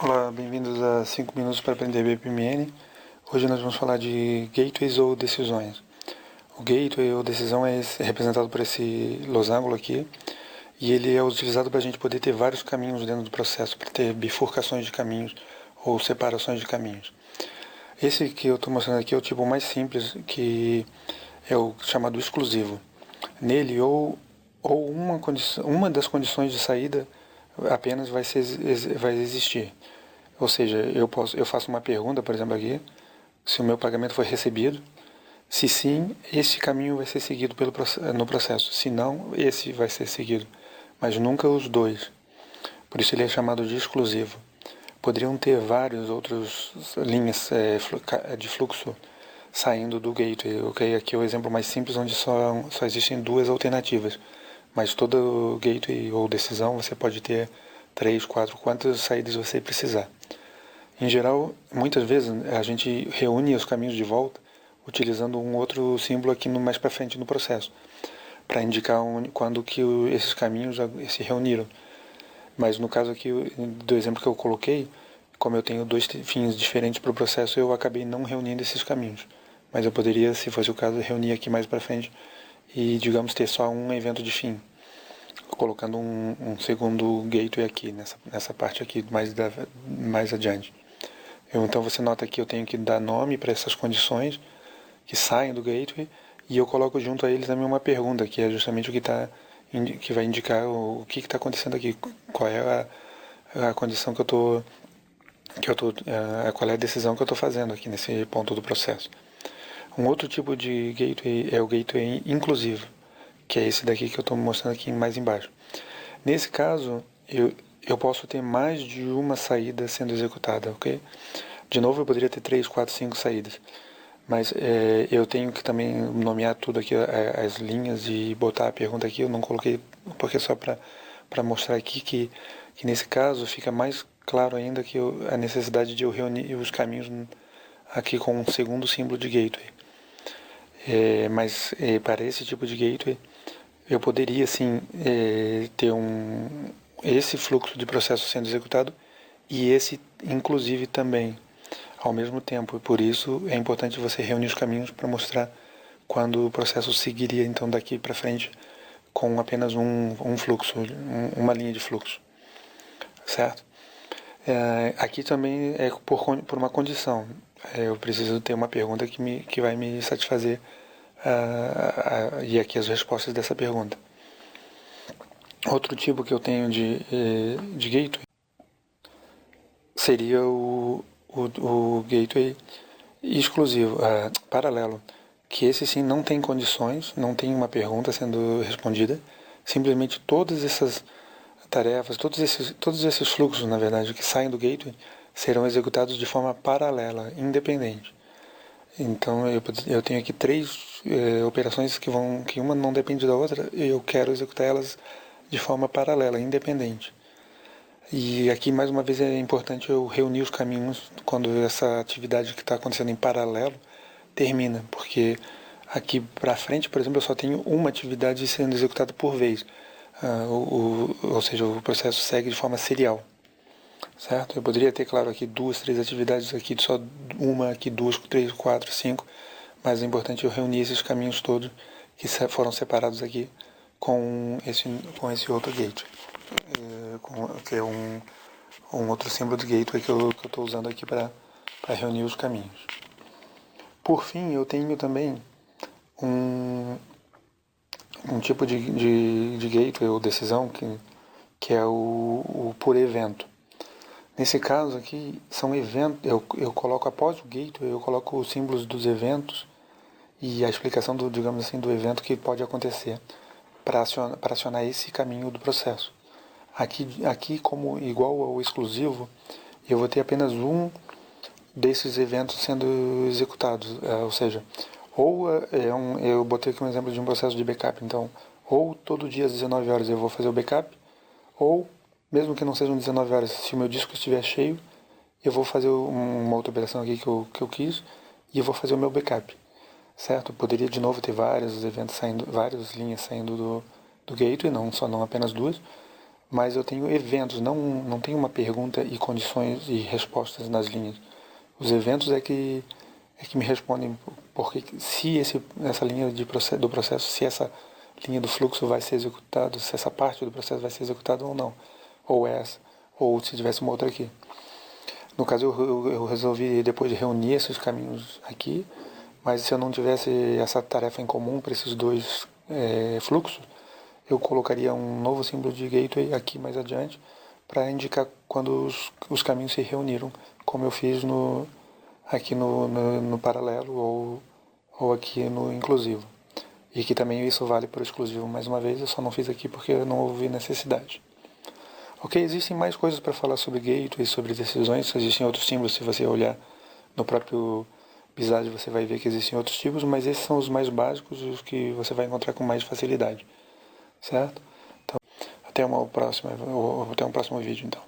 Olá, bem-vindos a 5 minutos para aprender BPMN. Hoje nós vamos falar de gateways ou decisões. O gateway ou decisão é representado por esse losango aqui, e ele é utilizado para a gente poder ter vários caminhos dentro do processo, para ter bifurcações de caminhos ou separações de caminhos. Esse que eu estou mostrando aqui é o tipo mais simples, que é o chamado exclusivo. Nele, ou uma das condições de saída apenas vai existir. Ou seja, eu faço uma pergunta, por exemplo, aqui, se o meu pagamento foi recebido. Se sim, esse caminho vai ser seguido no processo. Se não, esse vai ser seguido. Mas nunca os dois. Por isso ele é chamado de exclusivo. Poderiam ter várias outras linhas de fluxo saindo do gateway. Okay? Aqui é o exemplo mais simples, onde só existem duas alternativas. Mas todo gateway ou decisão você pode ter 3, 4, quantas saídas você precisar. Em geral, muitas vezes a gente reúne os caminhos de volta utilizando um outro símbolo aqui mais para frente no processo, para indicar quando que esses caminhos se reuniram. Mas no caso aqui do exemplo que eu coloquei, como eu tenho dois fins diferentes para o processo, eu acabei não reunindo esses caminhos. Mas eu poderia, se fosse o caso, reunir aqui mais para frente e, digamos, ter só um evento de fim, colocando um segundo gateway aqui, nessa parte aqui mais adiante. Então você nota que eu tenho que dar nome para essas condições que saem do gateway, e eu coloco junto a eles também uma pergunta, que é justamente o que vai indicar o que está acontecendo aqui, qual é a condição qual é a decisão que eu estou fazendo aqui nesse ponto do processo. Um outro tipo de gateway é o gateway inclusivo, que é esse daqui que eu estou mostrando aqui mais embaixo. Nesse caso, eu posso ter mais de uma saída sendo executada, ok? De novo, eu poderia ter 3, 4, 5 saídas. Mas eu tenho que também nomear tudo aqui, as linhas, e botar a pergunta aqui. Eu não coloquei, porque só para mostrar aqui que nesse caso fica mais claro ainda que a necessidade de eu reunir os caminhos aqui com um segundo símbolo de gateway. Mas para esse tipo de gateway, eu poderia sim ter esse fluxo de processo sendo executado e esse inclusive também ao mesmo tempo. E por isso é importante você reunir os caminhos para mostrar quando o processo seguiria então daqui para frente com apenas um fluxo, uma linha de fluxo, certo? Aqui também é por uma condição. Eu preciso ter uma pergunta que vai me satisfazer e aqui as respostas dessa pergunta. Outro tipo que eu tenho de gateway seria o gateway exclusivo, paralelo, que esse sim não tem condições, não tem uma pergunta sendo respondida, simplesmente todas essas tarefas, todos esses fluxos, na verdade, que saem do gateway, serão executados de forma paralela, independente. Então eu tenho aqui três operações que uma não depende da outra, e eu quero executar elas de forma paralela, independente. E aqui, mais uma vez, é importante eu reunir os caminhos quando essa atividade que está acontecendo em paralelo termina, porque aqui para frente, por exemplo, eu só tenho uma atividade sendo executada por vez, ou seja, o processo segue de forma serial, certo? Eu poderia ter, claro, aqui 2, 3 atividades, aqui só uma, aqui 2, 3, 4, 5, mas é importante eu reunir esses caminhos todos que foram separados aqui com esse outro gate, que é um outro símbolo de gateway que eu estou usando aqui para reunir os caminhos. Por fim, eu tenho também um tipo de gateway ou decisão que é o por evento. Nesse caso aqui, são eventos, eu coloco após o gateway, eu coloco os símbolos dos eventos e a explicação digamos assim, do evento que pode acontecer para acionar esse caminho do processo. Aqui, como igual ao exclusivo, eu vou ter apenas um desses eventos sendo executados, ou seja, eu botei aqui um exemplo de um processo de backup, então, ou todo dia às 19 horas eu vou fazer o backup, ou, mesmo que não sejam 19 horas, se o meu disco estiver cheio, eu vou fazer uma outra operação aqui que eu quis, e eu vou fazer o meu backup, certo? Eu poderia de novo ter vários eventos saindo, várias linhas saindo do gateway, não apenas duas, mas eu tenho eventos, não tenho uma pergunta e condições e respostas nas linhas. Os eventos é que me respondem porque se essa linha do processo, se essa linha do fluxo vai ser executada, se essa parte do processo vai ser executada ou não, ou essa, ou se tivesse uma outra aqui. No caso, eu resolvi depois de reunir esses caminhos aqui, mas se eu não tivesse essa tarefa em comum para esses dois fluxos, eu colocaria um novo símbolo de gateway aqui mais adiante para indicar quando os caminhos se reuniram, como eu fiz aqui no paralelo ou aqui no inclusivo. E que também isso vale para o exclusivo mais uma vez, eu só não fiz aqui porque não houve necessidade. Ok, existem mais coisas para falar sobre gateway, sobre decisões, existem outros símbolos, se você olhar no próprio Bizad você vai ver que existem outros tipos, mas esses são os mais básicos e os que você vai encontrar com mais facilidade, certo? Então, até um próximo vídeo então.